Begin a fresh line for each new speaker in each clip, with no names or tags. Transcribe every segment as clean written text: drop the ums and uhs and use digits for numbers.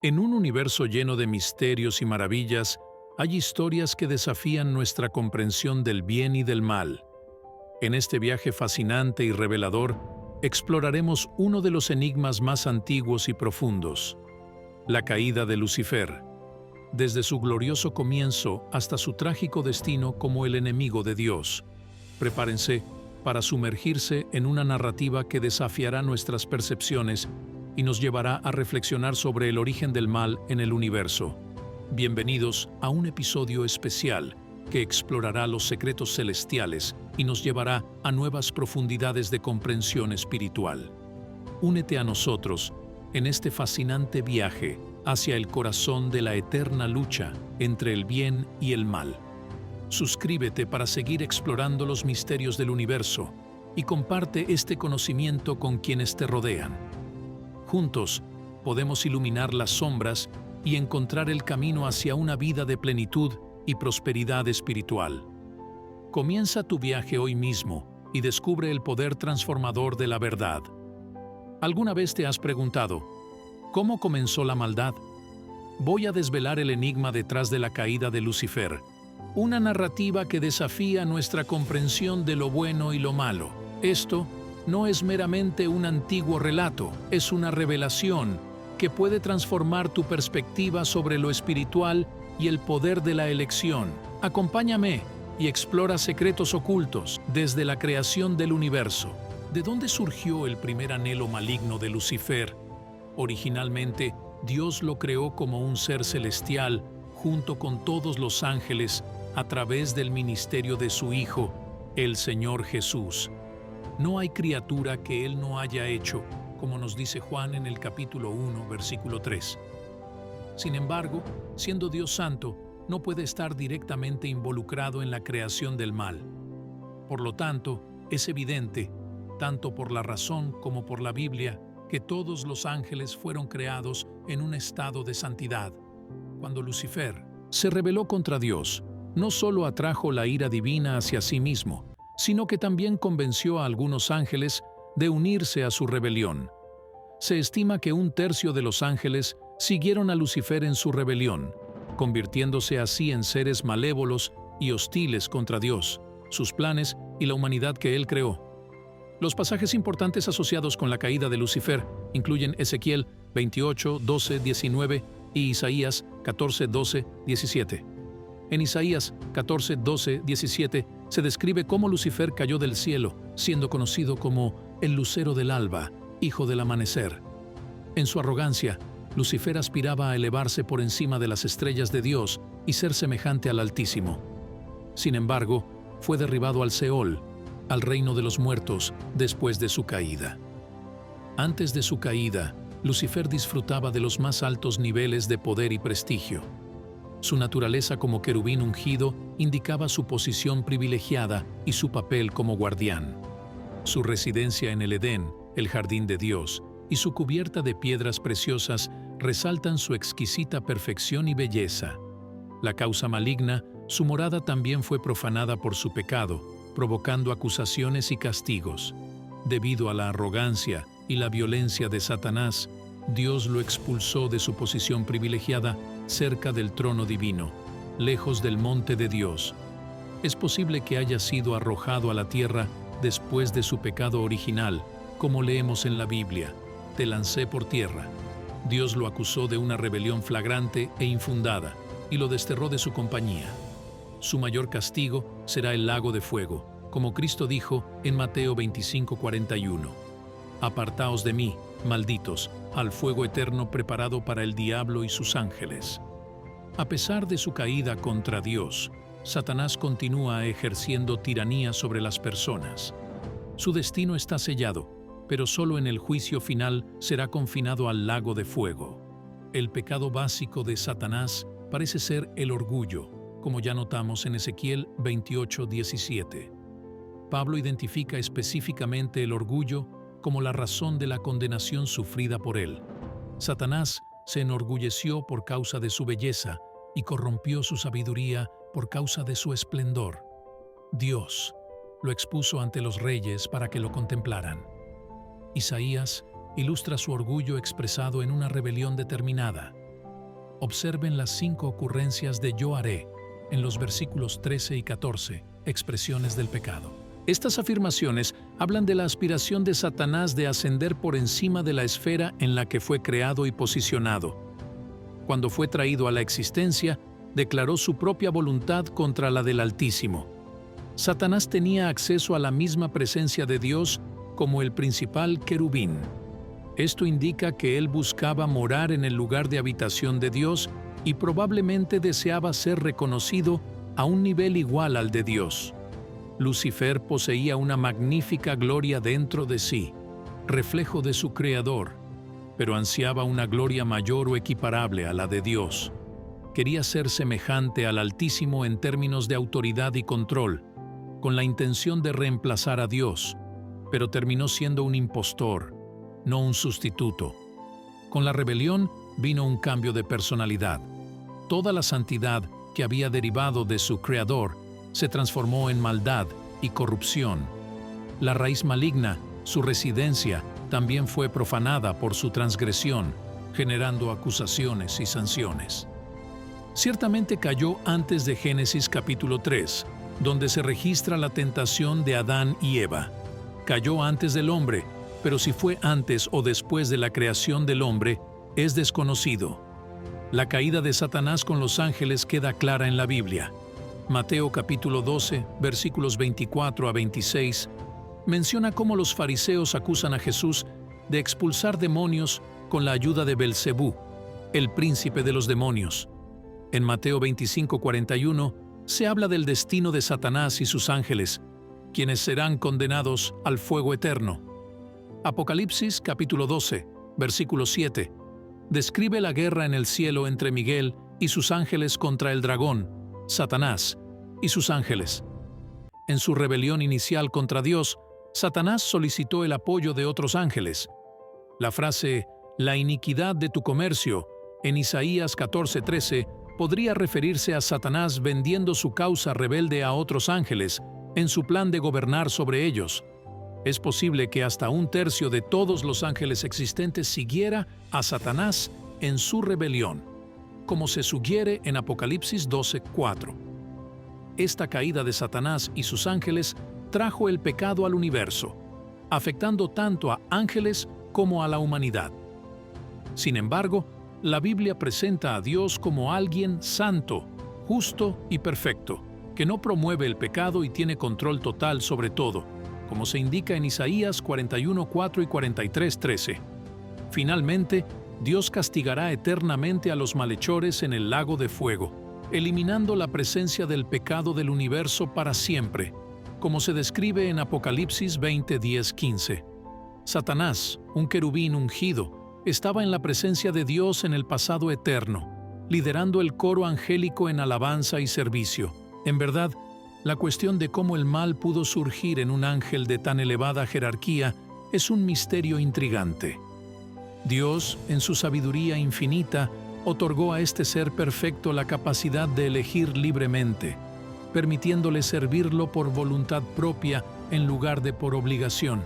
En un universo lleno de misterios y maravillas, hay historias que desafían nuestra comprensión del bien y del mal. En este viaje fascinante y revelador, exploraremos uno de los enigmas más antiguos y profundos: la caída de Lucifer, desde su glorioso comienzo hasta su trágico destino como el enemigo de Dios. Prepárense para sumergirse en una narrativa que desafiará nuestras percepciones y nos llevará a reflexionar sobre el origen del mal en el universo. Bienvenidos a un episodio especial que explorará los secretos celestiales y nos llevará a nuevas profundidades de comprensión espiritual. Únete a nosotros en este fascinante viaje hacia el corazón de la eterna lucha entre el bien y el mal. Suscríbete para seguir explorando los misterios del universo y comparte este conocimiento con quienes te rodean. Juntos podemos iluminar las sombras y encontrar el camino hacia una vida de plenitud y prosperidad espiritual. Comienza tu viaje hoy mismo y descubre el poder transformador de la verdad. ¿Alguna vez te has preguntado, ¿cómo comenzó la maldad? Voy a desvelar el enigma detrás de la caída de Lucifer, una narrativa que desafía nuestra comprensión de lo bueno y lo malo. Esto no es meramente un antiguo relato, es una revelación que puede transformar tu perspectiva sobre lo espiritual y el poder de la elección. Acompáñame y explora secretos ocultos desde la creación del universo. ¿De dónde surgió el primer anhelo maligno de Lucifer? Originalmente, Dios lo creó como un ser celestial, junto con todos los ángeles, a través del ministerio de su Hijo, el Señor Jesús. No hay criatura que Él no haya hecho, como nos dice Juan en el capítulo 1, versículo 3. Sin embargo, siendo Dios santo, no puede estar directamente involucrado en la creación del mal. Por lo tanto, es evidente, tanto por la razón como por la Biblia, que todos los ángeles fueron creados en un estado de santidad. Cuando Lucifer se rebeló contra Dios, no solo atrajo la ira divina hacia sí mismo, sino que también convenció a algunos ángeles de unirse a su rebelión. Se estima que 1/3 de los ángeles siguieron a Lucifer en su rebelión, convirtiéndose así en seres malévolos y hostiles contra Dios, sus planes y la humanidad que Él creó. Los pasajes importantes asociados con la caída de Lucifer incluyen Ezequiel 28, 12, 19 y Isaías 14, 12, 17. En Isaías 14, 12, 17 se describe cómo Lucifer cayó del cielo, siendo conocido como el lucero del alba, hijo del amanecer. En su arrogancia, Lucifer aspiraba a elevarse por encima de las estrellas de Dios y ser semejante al Altísimo. Sin embargo, fue derribado al Seol, al reino de los muertos, después de su caída. Antes de su caída, Lucifer disfrutaba de los más altos niveles de poder y prestigio. Su naturaleza como querubín ungido indicaba su posición privilegiada y su papel como guardián. Su residencia en el Edén, el jardín de Dios, y su cubierta de piedras preciosas resaltan su exquisita perfección y belleza. La causa maligna, su morada también fue profanada por su pecado, provocando acusaciones y castigos. Debido a la arrogancia y la violencia de Satanás, Dios lo expulsó de su posición privilegiada cerca del trono divino, lejos del monte de Dios. Es posible que haya sido arrojado a la tierra después de su pecado original, como leemos en la Biblia: te lancé por tierra. Dios lo acusó de una rebelión flagrante e infundada y lo desterró de su compañía. Su mayor castigo será el lago de fuego, como Cristo dijo en Mateo 25:41. Apartaos de mí, malditos, al fuego eterno preparado para el diablo y sus ángeles. A pesar de su caída contra Dios, Satanás continúa ejerciendo tiranía sobre las personas. Su destino está sellado, pero solo en el juicio final será confinado al lago de fuego. El pecado básico de Satanás parece ser el orgullo, como ya notamos en Ezequiel 28:17. Pablo identifica específicamente el orgullo como la razón de la condenación sufrida por él. Satanás se enorgulleció por causa de su belleza y corrompió su sabiduría por causa de su esplendor. Dios lo expuso ante los reyes para que lo contemplaran. Isaías ilustra su orgullo expresado en una rebelión determinada. Observen las 5 ocurrencias de yo haré en los versículos 13 y 14, expresiones del pecado. Estas afirmaciones hablan de la aspiración de Satanás de ascender por encima de la esfera en la que fue creado y posicionado. Cuando fue traído a la existencia, declaró su propia voluntad contra la del Altísimo. Satanás tenía acceso a la misma presencia de Dios como el principal querubín. Esto indica que él buscaba morar en el lugar de habitación de Dios y probablemente deseaba ser reconocido a un nivel igual al de Dios. Lucifer poseía una magnífica gloria dentro de sí, reflejo de su Creador, pero ansiaba una gloria mayor o equiparable a la de Dios. Quería ser semejante al Altísimo en términos de autoridad y control, con la intención de reemplazar a Dios, pero terminó siendo un impostor, no un sustituto. Con la rebelión vino un cambio de personalidad. Toda la santidad que había derivado de su Creador se transformó en maldad y corrupción. La raíz maligna, su residencia, también fue profanada por su transgresión, generando acusaciones y sanciones. Ciertamente cayó antes de Génesis capítulo 3, donde se registra la tentación de Adán y Eva. Cayó antes del hombre, pero si fue antes o después de la creación del hombre, es desconocido. La caída de Satanás con los ángeles queda clara en la Biblia. Mateo capítulo 12, versículos 24 a 26, menciona cómo los fariseos acusan a Jesús de expulsar demonios con la ayuda de Belcebú, el príncipe de los demonios. En Mateo 25, 41, se habla del destino de Satanás y sus ángeles, quienes serán condenados al fuego eterno. Apocalipsis capítulo 12, versículo 7, describe la guerra en el cielo entre Miguel y sus ángeles contra el dragón, Satanás, y sus ángeles. En su rebelión inicial contra Dios, Satanás solicitó el apoyo de otros ángeles. La frase «la iniquidad de tu comercio» en Isaías 14:13 podría referirse a Satanás vendiendo su causa rebelde a otros ángeles en su plan de gobernar sobre ellos. Es posible que hasta 1/3 de todos los ángeles existentes siguiera a Satanás en su rebelión, como se sugiere en Apocalipsis 12:4. Esta caída de Satanás y sus ángeles trajo el pecado al universo, afectando tanto a ángeles como a la humanidad. Sin embargo, la Biblia presenta a Dios como alguien santo, justo y perfecto, que no promueve el pecado y tiene control total sobre todo, como se indica en Isaías 41:4 y 43:13. Finalmente, Dios castigará eternamente a los malhechores en el lago de fuego, eliminando la presencia del pecado del universo para siempre, como se describe en Apocalipsis 20:10-15. Satanás, un querubín ungido, estaba en la presencia de Dios en el pasado eterno, liderando el coro angélico en alabanza y servicio. En verdad, la cuestión de cómo el mal pudo surgir en un ángel de tan elevada jerarquía es un misterio intrigante. Dios, en su sabiduría infinita, otorgó a este ser perfecto la capacidad de elegir libremente, permitiéndole servirlo por voluntad propia en lugar de por obligación.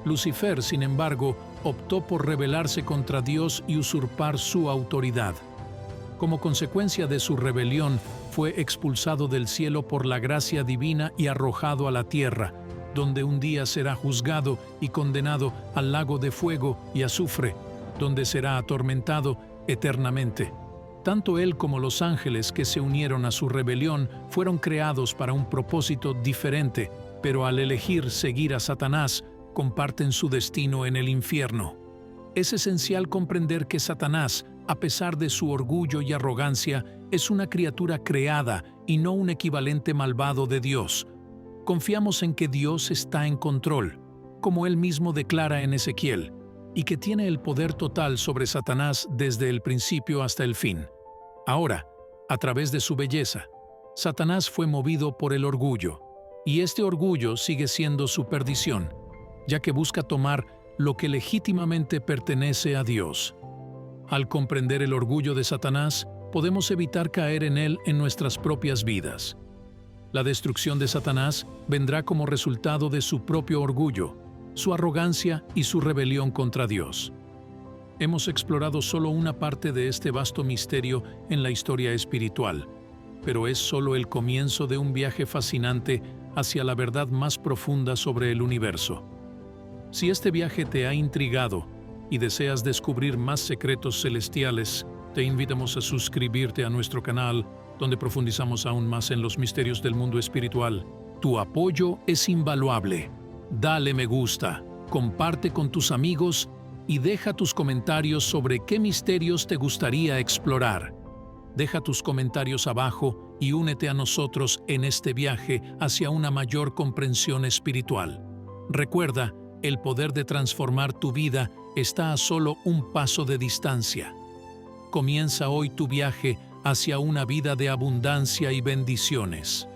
Lucifer, sin embargo, optó por rebelarse contra Dios y usurpar su autoridad. Como consecuencia de su rebelión, fue expulsado del cielo por la gracia divina y arrojado a la tierra, donde un día será juzgado y condenado al lago de fuego y azufre, donde será atormentado eternamente. Tanto él como los ángeles que se unieron a su rebelión fueron creados para un propósito diferente, pero al elegir seguir a Satanás, comparten su destino en el infierno. Es esencial comprender que Satanás, a pesar de su orgullo y arrogancia, es una criatura creada y no un equivalente malvado de Dios. Confiamos en que Dios está en control, como él mismo declara en Ezequiel, y que tiene el poder total sobre Satanás desde el principio hasta el fin. Ahora, a través de su belleza, Satanás fue movido por el orgullo, y este orgullo sigue siendo su perdición, ya que busca tomar lo que legítimamente pertenece a Dios. Al comprender el orgullo de Satanás, podemos evitar caer en él en nuestras propias vidas. La destrucción de Satanás vendrá como resultado de su propio orgullo, su arrogancia y su rebelión contra Dios. Hemos explorado solo una parte de este vasto misterio en la historia espiritual, pero es solo el comienzo de un viaje fascinante hacia la verdad más profunda sobre el universo. Si este viaje te ha intrigado y deseas descubrir más secretos celestiales, te invitamos a suscribirte a nuestro canal, donde profundizamos aún más en los misterios del mundo espiritual. Tu apoyo es invaluable. Dale me gusta, comparte con tus amigos y deja tus comentarios sobre qué misterios te gustaría explorar. Deja tus comentarios abajo y únete a nosotros en este viaje hacia una mayor comprensión espiritual. Recuerda, el poder de transformar tu vida está a solo un paso de distancia. Comienza hoy tu viaje hacia una vida de abundancia y bendiciones.